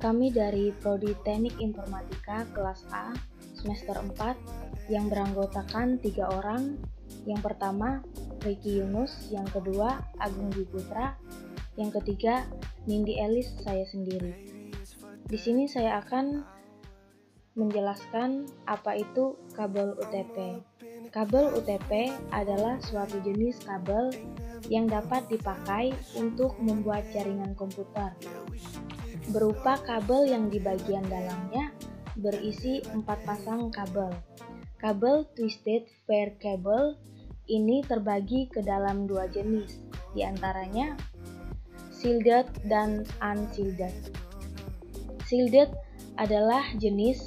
Kami dari Prodi Teknik Informatika kelas A semester 4 yang beranggotakan 3 orang. Yang pertama, Ricky Yunus, yang kedua, Agung Dwi Putra, yang ketiga, Nindi Elis, saya sendiri. Di sini saya akan menjelaskan apa itu kabel UTP. Kabel UTP adalah suatu jenis kabel yang dapat dipakai untuk membuat jaringan komputer. Berupa kabel yang di bagian dalamnya berisi 4 pasang kabel. Kabel Twisted Pair Cable ini terbagi ke dalam 2 jenis, diantaranya shielded dan unshielded. Shielded adalah jenis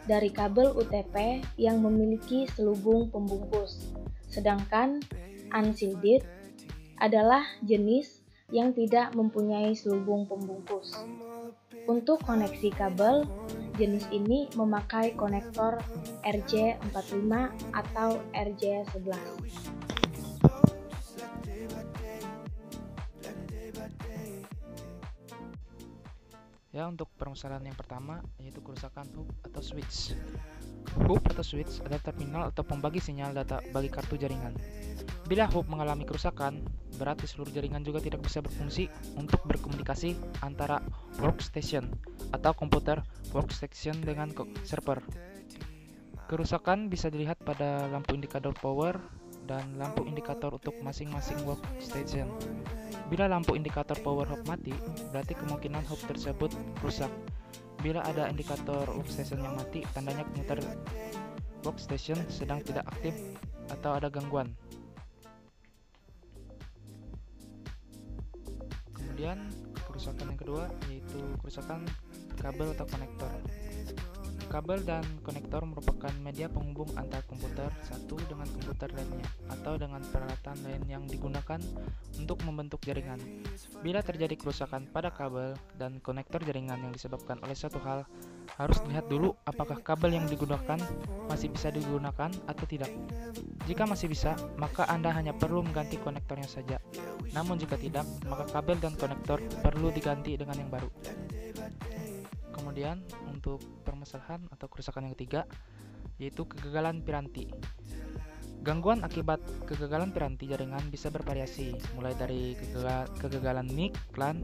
dari kabel UTP yang memiliki selubung pembungkus, sedangkan unshielded adalah jenis yang tidak mempunyai selubung pembungkus. Untuk koneksi kabel, jenis ini memakai konektor RJ45 atau RJ11. Ya, untuk permasalahan yang pertama yaitu kerusakan hub atau switch. Hub atau switch adalah terminal atau pembagi sinyal data bagi kartu jaringan. Bila hub mengalami kerusakan, berarti seluruh jaringan juga tidak bisa berfungsi untuk berkomunikasi antara workstation atau komputer workstation dengan server. Kerusakan bisa dilihat pada lampu indikator power dan lampu indikator untuk masing-masing workstation. Bila lampu indikator power hub mati, berarti kemungkinan hub tersebut rusak. Bila ada indikator workstation yang mati, tandanya komputer workstation sedang tidak aktif atau ada gangguan. Kemudian kerusakan yang kedua yaitu kerusakan kabel atau konektor. Kabel dan konektor merupakan media penghubung antar komputer satu dengan komputer lainnya atau dengan peralatan lain yang digunakan untuk membentuk jaringan. Bila terjadi kerusakan pada kabel dan konektor jaringan yang disebabkan oleh suatu hal, harus dilihat dulu apakah kabel yang digunakan masih bisa digunakan atau tidak. Jika masih bisa, maka Anda hanya perlu mengganti konektornya saja. Namun jika tidak, maka kabel dan konektor perlu diganti dengan yang baru. Kemudian untuk permasalahan atau kerusakan yang ketiga yaitu kegagalan piranti. Gangguan akibat kegagalan piranti jaringan bisa bervariasi, mulai dari kegagalan NIC, LAN,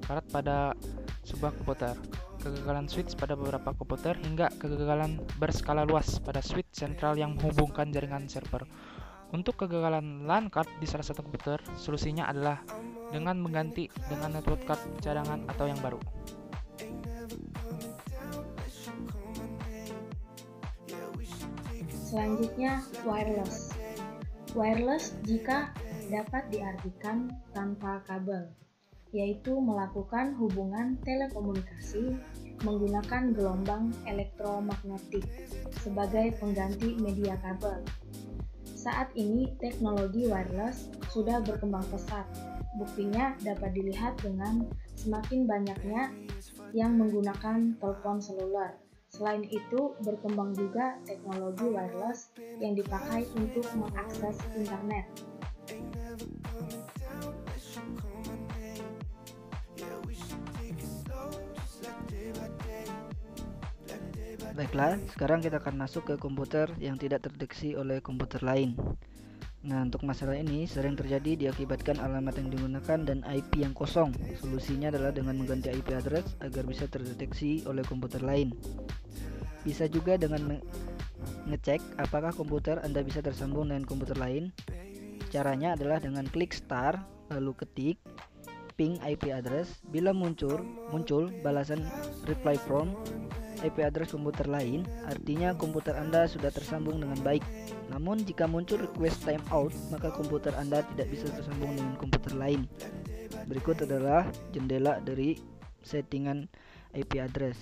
karat pada sebuah komputer, kegagalan switch pada beberapa komputer, hingga kegagalan berskala luas pada switch sentral yang menghubungkan jaringan server. Untuk kegagalan LAN card di salah satu komputer, solusinya adalah dengan mengganti dengan network card cadangan atau yang baru. Selanjutnya, wireless. Wireless jika dapat diartikan tanpa kabel, yaitu melakukan hubungan telekomunikasi menggunakan gelombang elektromagnetik sebagai pengganti media kabel. Saat ini teknologi wireless sudah berkembang pesat. Buktinya dapat dilihat dengan semakin banyaknya yang menggunakan telepon seluler. Selain itu, berkembang juga teknologi wireless yang dipakai untuk mengakses internet. Baiklah, sekarang kita akan masuk ke komputer yang tidak terdeteksi oleh komputer lain. Nah, untuk masalah ini sering terjadi diakibatkan alamat yang digunakan dan IP yang kosong. Solusinya adalah dengan mengganti IP address agar bisa terdeteksi oleh komputer lain. Bisa juga dengan ngecek apakah komputer Anda bisa tersambung dengan komputer lain. Caranya adalah dengan klik start, lalu ketik ping IP address. Bila muncul balasan reply from IP address komputer lain, artinya komputer Anda sudah tersambung dengan baik. Namun jika muncul request timeout, maka komputer Anda tidak bisa tersambung dengan komputer lain. Berikut adalah jendela dari settingan IP address.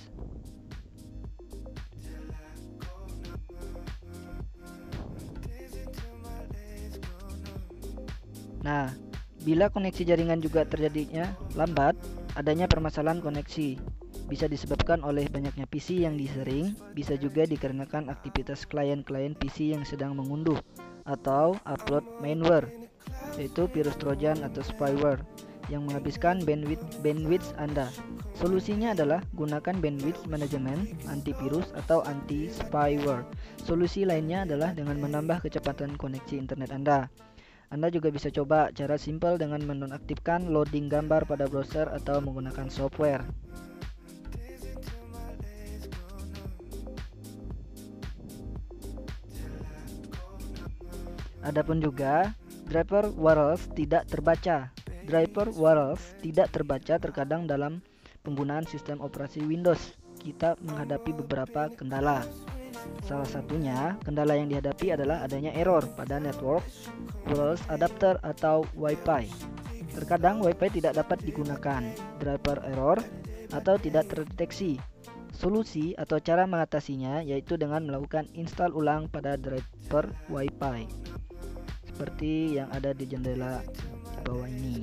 Nah, bila koneksi jaringan juga terjadinya lambat, adanya permasalahan koneksi. Bisa disebabkan oleh banyaknya PC yang disering, bisa juga dikarenakan aktivitas klien-klien PC yang sedang mengunduh atau upload malware, yaitu virus trojan atau spyware. yang menghabiskan bandwidth Anda. Solusinya adalah gunakan bandwidth management, antivirus, atau anti-spyware. Solusi lainnya adalah dengan menambah kecepatan koneksi internet Anda. Anda juga bisa coba cara simpel dengan menonaktifkan loading gambar pada browser atau menggunakan software. Adapun juga driver URLs tidak terbaca. Driver URLs tidak terbaca terkadang dalam penggunaan sistem operasi Windows. Kita menghadapi beberapa kendala. Salah satunya, kendala yang dihadapi adalah adanya error pada network, URLs adapter atau Wi-Fi. Terkadang Wi-Fi tidak dapat digunakan, driver error, atau tidak terdeteksi. Solusi atau cara mengatasinya yaitu dengan melakukan install ulang pada driver Wi-Fi, seperti yang ada di jendela di bawah ini.